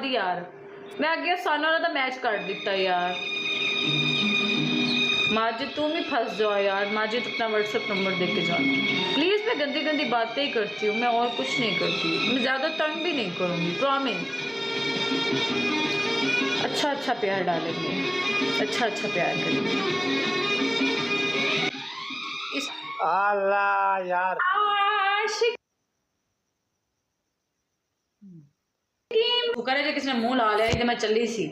दी यार, मैं अगे साना वाला मैच कर दिता यार। माजिद तुम ही फंस जाओ यार, माजिद अपना व्हाट्सएप नंबर दे के जाना प्लीज़। मैं गंदी गंदी बातें ही करती हूँ, मैं और कुछ नहीं करती, मैं ज़्यादा तंग भी नहीं करूँगी, प्रॉमिस। अच्छा अच्छा प्यार डालेंगे, अच्छा अच्छा प्यार करेंगे। इस अल्लाह यार आशिक शुक्र है जो किसी ने मुंह ला लिया, तो मैं चली सी।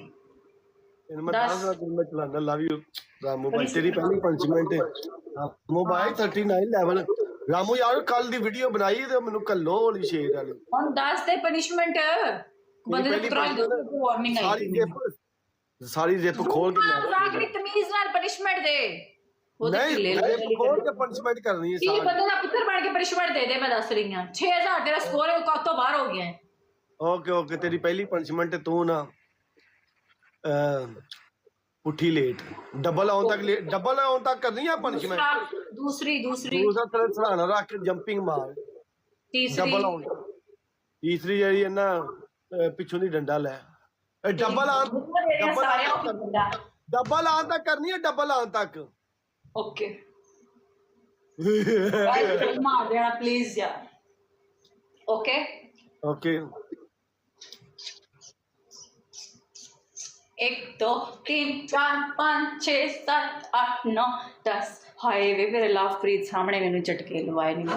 मैं 10 दिन में चलाना। लव यू रामू भाई, तेरी पहली पंचमेंट है रामू भाई 39 लेवल। रामू यार कल दी वीडियो बनाई ते मैनू कल्लो वाली शेर वाली ਹੁਣ 10 ਤੇ ਪਨਿਸ਼ਮੈਂਟ ਬੰਦੇ ਦੇ ਪੁੱਤਰਾਂ ਦੀ ਵਾਰਨਿੰਗ ਆਈ सारी जिप खोल के ਆਖਰੀ ਤਮੀਜ਼ ਨਾਲ ਪਨਿਸ਼ਮੈਂਟ ਦੇ ਉਹਦੇ नहीं ਢਿੱਲੇ जिप खोल के पंचमेंट करनी है ਕੀ ਬੰਦੇ ਦਾ ਪੁੱਤਰ ਬਣ ਕੇ ਪਨਿਸ਼ਮੈਂਟ ਦੇ ਮੈਂ ਦੱਸ ਰਹੀ ਹਾਂ। 6000 ਤੇਰਾ ਸਕੋਰ ਹੈ, ਉਹ ਕਾਤੋਂ ਬਾਹਰ ਹੋ ਗਿਆ ਹੈ। ओके ओके तेरी पहली पंचमेंट तू ना उठी लेट डबल ऑन तक डबल ऑन तक करनी है पंचमेंट। दूसरी दूसरा तरह सराहना रख के जंपिंग मार। तीसरी डबल ऑन तीसरी जी है ना पिछों दी डंडा लै डबल ऑन तक करनी है डबल ऑन तक। ओके मार देना प्लीज यार। ओके ओके 1 2 3 4 5 6 7 8 9 10 हाय वे मेरे लवप्रीत सामने मैंने झटके लवाए नहीं।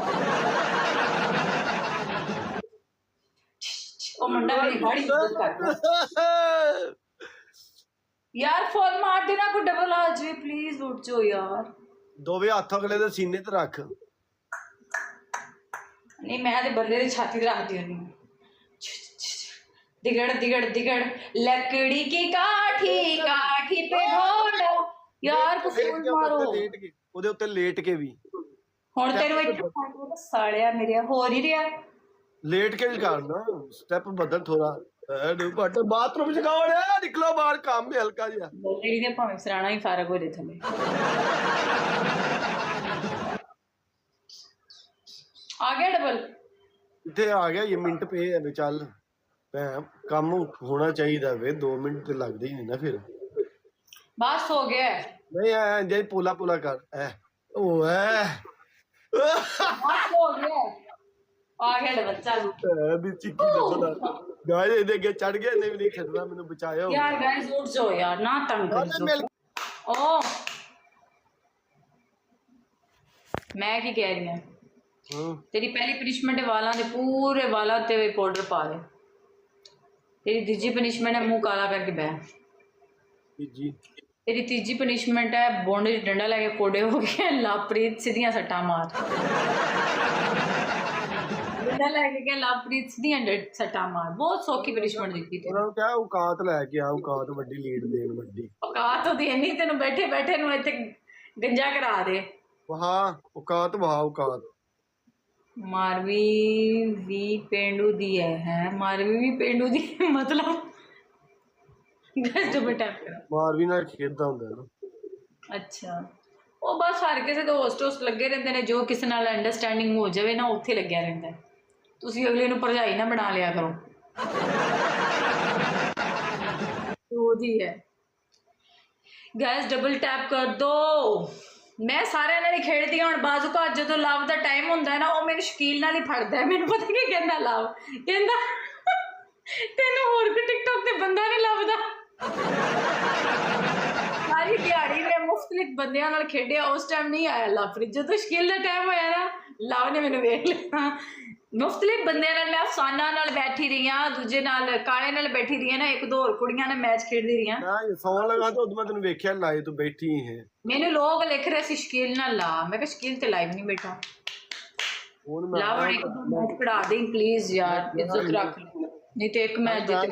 ओ मुंडा मेरी बड़ी इज्जत करता यार। फॉल मार देना को डबल आ जाए प्लीज, उठ जाओ यार। दोवे हाथ अगले दे सीने ते रख। नहीं मैं ते बंदे दी छाती ते रख दी नहीं। दिगड़ दिगड़ दिगड़ लकड़ी की काठी काठी पे ढोलो यार को फूल मारो ओदे उत्ते लेट के भी हुन तेरे इत्थे साड़िया मेरे हो नहीं रिया। लेट के भी करना स्टेप बदल थोड़ा बट बाथरूम च कौन है निकलो बाहर काम में हल्का जिहा बोलेगी ने भाਵੇਂ सराਣਾ ही फारग हो जाए थले। आ गया डबल इत्थे आ गया ये मिनट पे है चल काम होना चाहिए वे 2 मिनट तो लगते ही नहीं ना फिर बस हो गया नहीं है पोला पोला कर ओ है बस हो गया आ गया डबल चल दी चिक्की डबल गाइस इधर के चढ़ गया नहीं खतरा मैंने बचाया यार गाइस उठ जाओ यार ना तंग कर ओ मैं की कह रही हूं तेरी पहली पनिशमेंट है वाला दे पूरे वाला ते पाउडर पा दे। तेरी तीजी पनिशमेंट है मुंह काला करके बह। तेरी तीजी पनिशमेंट है बोंडे डंडा लेके कोड़े हो गए लवप्रीत सीधियां सट्टा मार। डंडा लेके क्या लवप्रीत सीधियां सट्टा मार। बहुत सौखी पनिशमेंट दी थी उन्होंने क्या औकात लेके आ औकात वड्डी लीड देन वड्डी औकात होती है नहीं तेन बैठे बैठे नु इत्थे गंजा करा दे वहा औकात मारवी भी पेंडू दी है मारवी भी पेंडू दी मतलब गैस डबल टैप करा मारवी नाल खेलदा हुंदा ना। अच्छा वो बस हर किसी तो होस्ट होस्ट लगे रहते हैं जो किसी नाल अंडरस्टैंडिंग हो जाए ना उत्थे लग्या रहता है। तुसी अगले नूं भरजाई ना बना लिया करो तो है गैस डबल टैप कर दो। मैं सारे नाल खेडदी हूँ बाजू का जो लव का टाइम होंगे ना वो मेरे शकील नाल ही फड़दा है। मैनूं पता की कहंदा लव कहंदा तेनों होर कोई टिकटॉक ते बंदा नहीं लभदा। सारी दिहाड़ी मैं मुख्तलिफ बंदियां नाल खेडिया उस टाइम नहीं आया लवप्रीत। जो शकील का टाइम होया ना लव ने मैनूं वेख लिया। मुख्तलिफ बंदियां नाल मैं अफसाना नाल बैठी रही हाँ दूजे नाल काले नाल बैठी रही ना एक दो होर कुड़ियां नाल मैच खेडदी रही ना सौन लगा तो उदमा तैनूं वेखिया लाए तू बैठी है। मैनूं लोग लिख रहे सी शकील नाल ला मैं कहा शकील ते लाइव नहीं बैठा लव एक मैच पढ़ा दे प्लीज यार इज्जत रख नहीं तो एक मैच जीत